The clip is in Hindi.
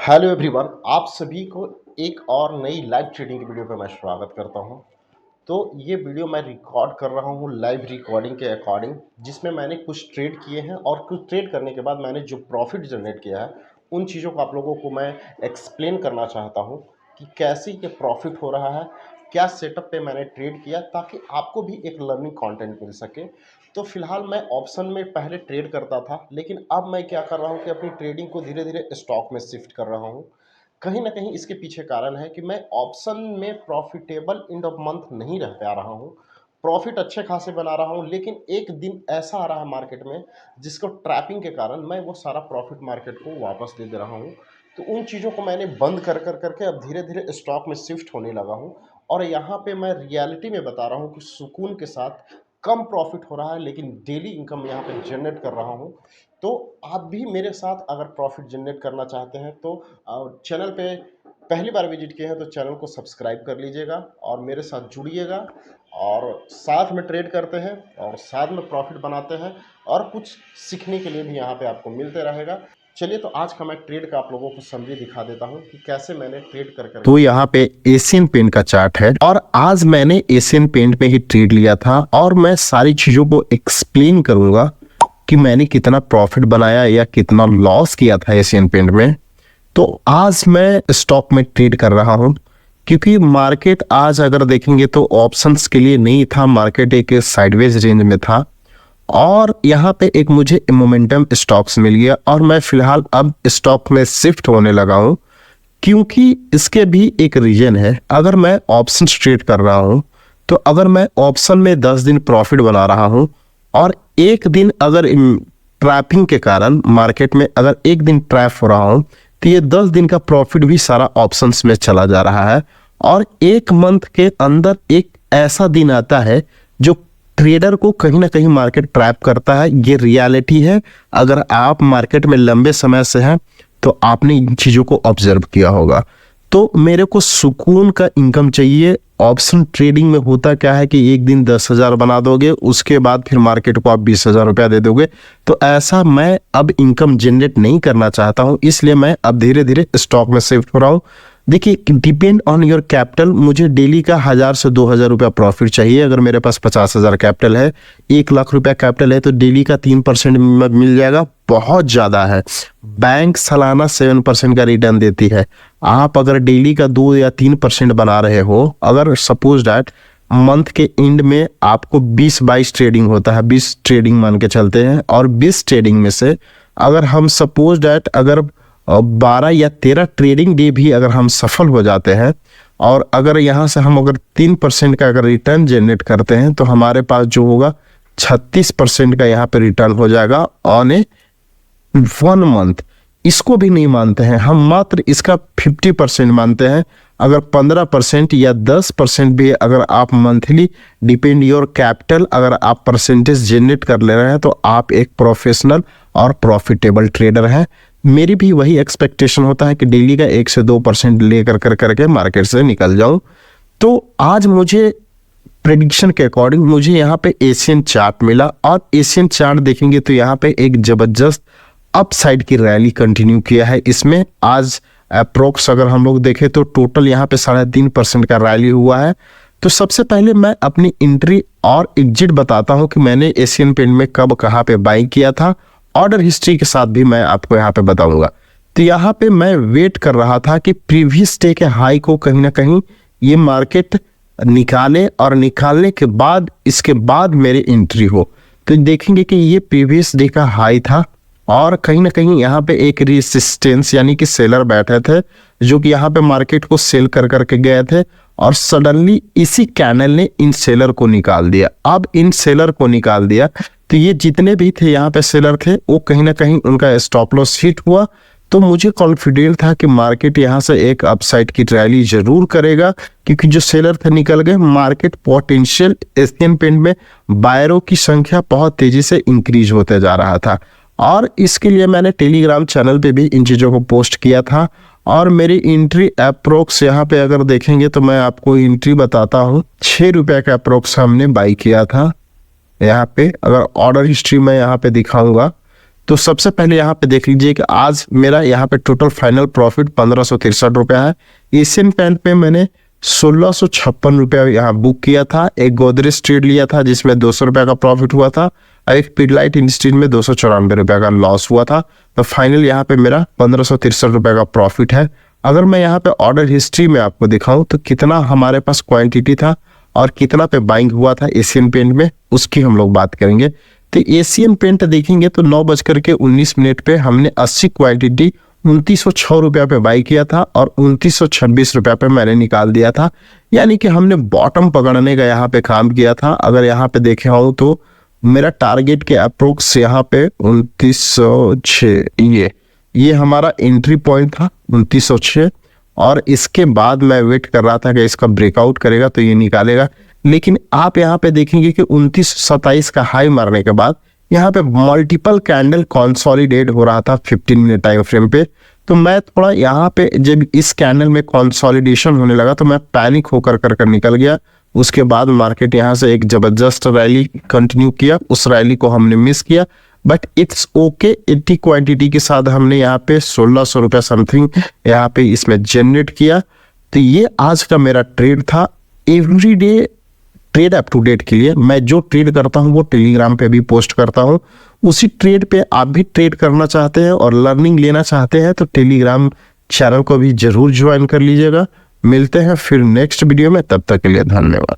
हेलो एवरीवन, आप सभी को एक और नई लाइव ट्रेडिंग की वीडियो पे मैं स्वागत करता हूं। तो ये वीडियो मैं रिकॉर्ड कर रहा हूं लाइव रिकॉर्डिंग के अकॉर्डिंग, जिसमें मैंने कुछ ट्रेड किए हैं और कुछ ट्रेड करने के बाद मैंने जो प्रॉफिट जनरेट किया है उन चीज़ों को आप लोगों को मैं एक्सप्लेन करना चाहता हूं कि कैसे ये प्रॉफिट हो रहा है, क्या सेटअप पे मैंने ट्रेड किया, ताकि आपको भी एक लर्निंग कंटेंट मिल सके। तो फिलहाल मैं ऑप्शन में पहले ट्रेड करता था, लेकिन अब मैं क्या कर रहा हूँ कि अपनी ट्रेडिंग को धीरे धीरे स्टॉक में शिफ्ट कर रहा हूँ। कहीं ना कहीं इसके पीछे कारण है कि मैं ऑप्शन में प्रॉफिटेबल एंड ऑफ मंथ नहीं रह पा रहा हूँ। प्रॉफिट अच्छे खासे बना रहा हूँ, लेकिन एक दिन ऐसा आ रहा है मार्केट में जिसको ट्रैपिंग के कारण मैं वो सारा प्रॉफिट मार्केट को वापस दे दे रहा हूँ। तो उन चीज़ों को मैंने बंद कर कर करके अब धीरे धीरे स्टॉक में शिफ्ट होने लगा हूँ। और यहाँ पे मैं रियलिटी में बता रहा हूँ कि सुकून के साथ कम प्रॉफिट हो रहा है, लेकिन डेली इनकम यहाँ पे जनरेट कर रहा हूँ। तो आप भी मेरे साथ अगर प्रॉफिट जनरेट करना चाहते हैं तो चैनल पे पहली बार विजिट किए हैं तो चैनल को सब्सक्राइब कर लीजिएगा और मेरे साथ जुड़िएगा। और साथ में ट्रेड करते हैं और साथ में प्रॉफिट बनाते हैं, और कुछ सीखने के लिए भी यहाँ पे आपको मिलते रहेगा। चलिए, तो आज का मैं ट्रेड का आप लोगों को समरी दिखा देता हूँ कि कैसे मैंने ट्रेड कर तो यहाँ पे एशियन पेंट का चार्ट है और आज मैंने एशियन पेंट में ही ट्रेड लिया था और मैं सारी चीजों को एक्सप्लेन करूंगा कि मैंने कितना प्रॉफिट बनाया या कितना लॉस किया था एशियन पेंट में। तो आज मैं स्टॉक में ट्रेड कर रहा हूं क्योंकि मार्केट आज अगर देखेंगे तो ऑप्शंस के लिए नहीं था, मार्केट एक साइडवेज रेंज में था और यहाँ पे एक मुझे मोमेंटम स्टॉक्स मिल गया और मैं फिलहाल अब स्टॉक में शिफ्ट होने लगा हूं। क्योंकि इसके भी एक रीजन है, अगर मैं ऑप्शन ट्रेड कर रहा हूं तो अगर मैं ऑप्शन में 10 दिन प्रॉफिट बना रहा हूं और एक दिन अगर ट्रैपिंग के कारण मार्केट में अगर एक दिन ट्रैप हो रहा हूं तो ये 10 दिन का प्रॉफिट भी सारा ऑप्शंस में चला जा रहा है। और एक मंथ के अंदर एक ऐसा दिन आता है जो ट्रेडर को कहीं ना कहीं मार्केट ट्रैप करता है। ये रियलिटी है, अगर आप मार्केट में लंबे समय से हैं तो आपने इन चीजों को ऑब्जर्व किया होगा। तो मेरे को सुकून का इनकम चाहिए। ऑप्शन ट्रेडिंग में होता क्या है कि एक दिन 10,000 बना दोगे, उसके बाद फिर मार्केट को आप 20,000 रुपया दे दोगे। तो ऐसा मैं अब इनकम जनरेट नहीं करना चाहता हूं, इसलिए मैं अब धीरे धीरे स्टॉक में शिफ्ट हो रहा हूं। देखिए, डिपेंड ऑन योर कैपिटल, मुझे डेली का 1,000 से 2,000 रुपया प्रॉफिट चाहिए। अगर मेरे पास 50,000 कैपिटल है, 1,00,000 रुपया कैपिटल है, तो डेली का 3% मिल जाएगा, बहुत ज्यादा है। बैंक सालाना 7% का रिटर्न देती है। आप अगर डेली का 2 या 3% बना रहे हो, अगर सपोज डैट मंथ के एंड में आपको 20-22 ट्रेडिंग होता है, 20 ट्रेडिंग मान के चलते हैं, और 20 ट्रेडिंग में से अगर हम सपोज डैट अगर 12 या 13 ट्रेडिंग डे भी अगर हम सफल हो जाते हैं और अगर यहाँ से हम अगर 3% का अगर रिटर्न जनरेट करते हैं तो हमारे पास जो होगा 36% का यहाँ पे रिटर्न हो जाएगा ऑन ए 1 मंथ। इसको भी नहीं मानते हैं हम, मात्र इसका 50% मानते हैं। अगर 15% या 10% भी अगर आप मंथली डिपेंड योर कैपिटल अगर आप परसेंटेज जनरेट कर ले रहे हैं तो आप एक प्रोफेशनल और प्रॉफिटेबल ट्रेडर हैं। मेरी भी वही एक्सपेक्टेशन होता है कि डेली का 1 से 2% लेकर करके मार्केट से निकल जाऊं। तो आज मुझे प्रेडिक्शन के अकॉर्डिंग मुझे यहाँ पे एशियन चार्ट मिला और एशियन चार्ट देखेंगे तो यहाँ पे एक जबरदस्त अपसाइड की रैली कंटिन्यू किया है। इसमें आज अप्रोक्स अगर हम लोग देखें तो टोटल यहाँ पे 3.5% का रैली हुआ है। तो सबसे पहले मैं अपनी एंट्री और एग्जिट बताता हूं कि मैंने एशियन पेंट में कब कहाँ पे बाई किया था, ऑर्डर हिस्ट्री के साथ भी मैं आपको यहाँ पे बताऊंगा। तो यहाँ पे मैं वेट कर रहा था कि प्रीवियस डे के हाई को कहीं ना कहीं ये मार्केट निकाले और निकालने के बाद इसके बाद मेरी एंट्री हो। तो देखेंगे कि ये प्रीवियस डे का हाई था और कहीं ना कहीं यहाँ पे एक रेसिस्टेंस यानी कि सेलर बैठे थे जो कि यहाँ पे मार्केट को सेल कर करके गए थे और सडनली इसी कैनल ने इन सेलर को निकाल दिया। अब इन सेलर को निकाल दिया तो ये जितने भी थे यहाँ पे सेलर थे वो कहीं ना कहीं उनका स्टॉप लॉस हिट हुआ। तो मुझे कॉन्फिडेंट था कि मार्केट यहाँ से एक अपसाइड की रैली जरूर करेगा, क्योंकि जो सेलर थे निकल गए। मार्केट पोटेंशियल एशियन पेंट में बायरों की संख्या बहुत तेजी से इंक्रीज होते जा रहा था और इसके लिए मैंने टेलीग्राम चैनल पे भी इन चीज़ों को पोस्ट किया था। और मेरी एंट्री अप्रोक्स यहाँ पे अगर देखेंगे तो मैं आपको एंट्री बताता हूँ, 6 रुपये का अप्रोक्स हमने बाई किया था। यहाँ पे अगर ऑर्डर हिस्ट्री में यहाँ पे दिखाऊंगा तो सबसे पहले यहाँ पे देख लीजिए कि आज मेरा यहाँ पे टोटल फाइनल प्रॉफिट 1563 रुपया है। एशियन पेंट पे मैंने 1656 रुपया यहाँ बुक किया था। एक गोदरेज ट्रेड लिया था जिसमें 200 रुपया का प्रॉफिट हुआ था और एक पिडलाइट इंडस्ट्रीज में 294 रुपया का लॉस हुआ था। तो फाइनल यहाँ पे मेरा 1563 रुपया का प्रॉफिट है। अगर मैं यहाँ पे ऑर्डर हिस्ट्री में आपको दिखाऊं तो कितना हमारे पास क्वांटिटी था और कितना पे बाइंग हुआ था एशियन पेंट में, उसकी हम लोग बात करेंगे। तो एशियन पेंट देखेंगे तो 9:19 पे हमने 80 क्वांटिटी 2906 रुपया पे बाई किया था और 2926 रुपया पे मैंने निकाल दिया था। यानी कि हमने बॉटम पकड़ने का यहाँ पे काम किया था। अगर यहाँ पे देखे हो तो मेरा टारगेट के अप्रोक्स यहाँ पे 2906 ये हमारा एंट्री पॉइंट था 2906, और इसके बाद मैं वेट कर रहा था कि इसका ब्रेकआउट करेगा तो ये निकालेगा। लेकिन आप यहाँ पे देखेंगे कि 2927 का हाई मारने के बाद यहाँ पे मल्टीपल कैंडल कंसोलिडेट हो रहा था 15 मिनट टाइम फ्रेम पे। तो मैं थोड़ा यहाँ पे जब इस कैंडल में कंसोलिडेशन होने लगा तो मैं पैनिक होकर कर निकल गया। उसके बाद मार्केट यहाँ से एक जबरदस्त रैली कंटिन्यू किया, उस रैली को हमने मिस किया, बट इट्स ओके। 80 क्वांटिटी के साथ हमने यहाँ पे 1600 रुपया समथिंग यहाँ पे इसमें जनरेट किया। तो ये आज का मेरा ट्रेड था। Everyday trade up to date के लिए मैं जो ट्रेड करता हूँ वो टेलीग्राम पे भी पोस्ट करता हूँ। उसी ट्रेड पे आप भी ट्रेड करना चाहते हैं और लर्निंग लेना चाहते हैं तो टेलीग्राम चैनल को भी जरूर ज्वाइन कर लीजिएगा। मिलते हैं फिर नेक्स्ट वीडियो में, तब तक के लिए धन्यवाद।